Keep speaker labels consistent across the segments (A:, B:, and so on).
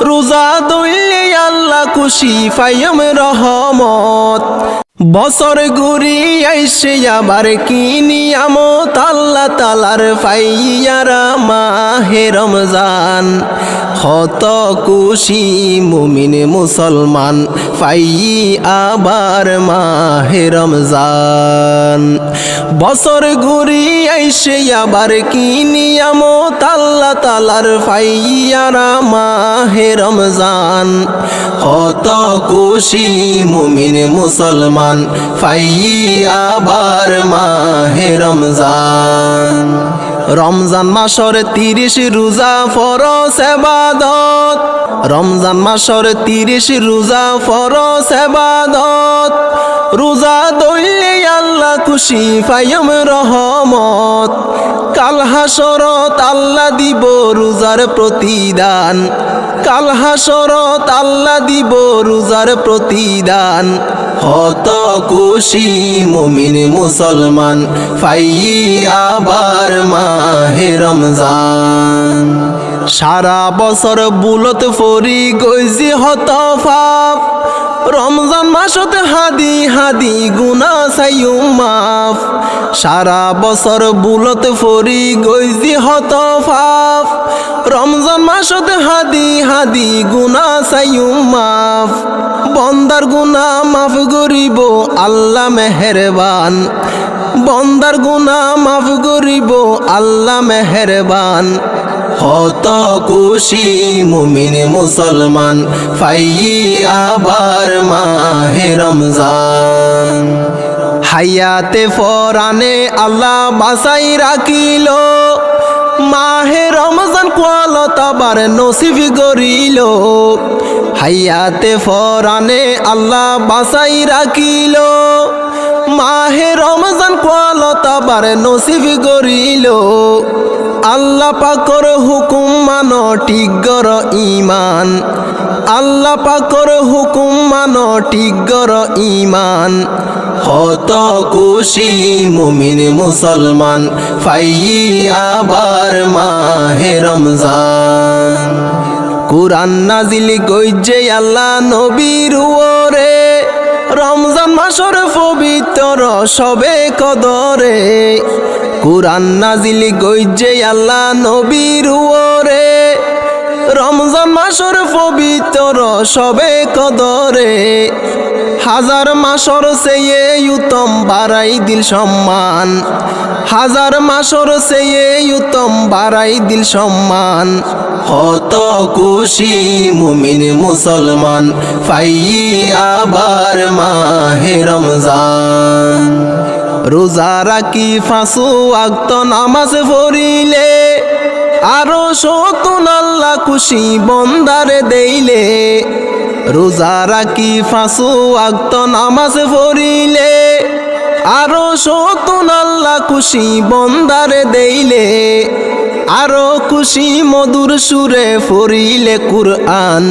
A: রোজা ধরলে আল্লাহ খুশি ফাইম রহমত। বছর ঘুরি আইসে আবার কি নিয়ামত, আল্লাহ তালার ফাইয়ারা মাহে রমজান। হত খুশি মুমিন মুসলমান ফাই আবার মাহে রমজান। বছর ঘুরি আইসে আবার কি নিয়ামত, আল্লাহ তালার ফাইয়ারা মাহে রমজান। হত খুশি মুমিন মুসলমান ফাই আবার মাহে রমজান। রমজান মাসর 30 রোজা ফরজ ইবাদত, রমজান মাসর 30 রোজা ফরজ ইবাদত। রোজা ধরলে আল্লাহ খুশি ফাইম রহমত। কাল হাসরত আল্লাহ দিব রোজার প্রতিদান, কাল হাসরত আল্লাহ দিব রোজার প্রতিদান। হত খুশি মুমিন মুসলমান ফাই আবার মাহে রমজান। সারা বছর বুলত ফরি গইজি হত পাপ, রমজান মাসত হাদি হাদি গুনাহ চাইও মাফ। সারা বছর বুলত ফরি গইজি হত পাপ, রমজান মাসত হাদি হাদি গুনাহ চাইও মাফ। বন্দার গুনাহ মাফ করিব আল্লাহ মেহেরবান, বন্দার গুনাহ মাফ করিব আল্লাহ মেহেরবান। হত খুশি মুমিন মুসলমান ফাই আবার মাহে রমজান। হায়াতে ফরানে আল্লাহ বাসাই রাখিল, মাহে রমজান কোয়ালতাবার নসিব গরিল। হায়াতে ফরানে আল্লাহ বাসাই রাখিল, মাহে রমজান কোয়ালতাবার নসিব গরিল। আল্লাহ পাকর হুকুম মানো টিগর ইমান, আল্লাহ পাকর হুকুম মানো টিগর ইমান। হত খুশি মুমিন মুসলমান ফাই আবার মাহে রমজান। কুরআন নাজিল গইজে আল্লাহ নবীর ওরে, রমজান মাসর পবিত্র সবে কদরে। কুরআন নাজিল গইজে আল্লাহ নবীর ওরে, রমজান মাসর পবিত্র সবে কদরে। হাজার মাসর চেয়ে উত্তম বাড়াই দিল সম্মান, হাজার মাসর চেয়ে উত্তম বাড়াই দিল সম্মান। হত খুশি মুমিন মুসলমান ফাই আবার মাহে রমজান। রোজা রাখি 5 ওয়াক্ত নামাজ পড়িলে, আরো সতুন আল্লাহ খুশি বন্দারে দেইলে। রোজা রাখি 5 ওয়াক্ত নামাজ পড়িলে, আরো সতুন আল্লাহ খুশি বন্দারে দেইলে। আরো খুশি মধুর সুরে পড়িলে কুরআন,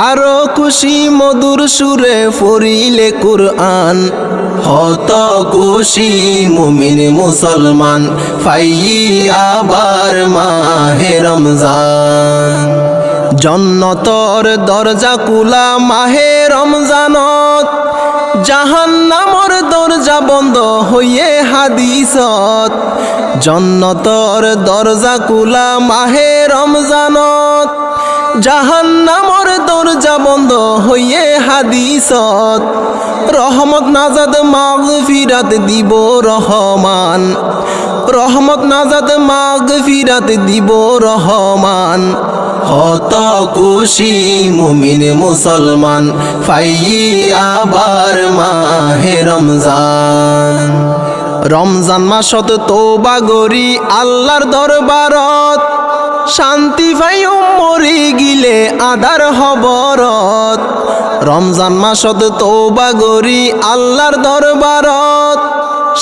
A: আরো খুশি মধুর সুরে পড়িলে কুরআন। হত খুশি মুমিন মুসলমান ফাই আবার মাহে রমজান। জন্নতর দরজা কুলা মাহে রমজানত, জাহান্নামর দরজা বন্ধ হইয়ে হাদিসত। জন্নতর দরজা কুলা মাহে রমজানত, জাহান্নামর দরজা বন্ধ হইয়ে হাদিসত। রহমত নাজাদ মাগফিরাত দিব রহমান, রহমত নাজাদ মাগফিরাত দিব রহমান। হত খুশি মুমিন মুসলমান ফাই আবার মাহে রমজান। রমজান মাসত তওবা গরি আল্লাহর দরবারত, শান্তি পাই মরি গিলে আদার হবরত। রমজান মাসত তওবা গরি আল্লাহর দরবারত,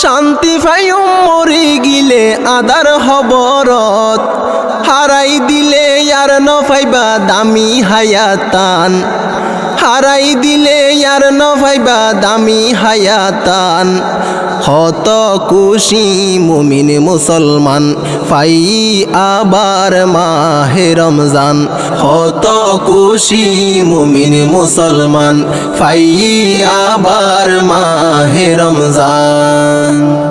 A: শান্তি পাই মরি গিলে আদার হবরত। হারাই দিলে আর ন পাইবা দামি হায়াতান, হারাই দিলে আর নভাইবা দামি হায়াতান হত খুশি মুমিন মুসলমান ফাই আবার মাহে রমজান হত খুশি মুমিন মুসলমান ফাই আবার মাহে রমজান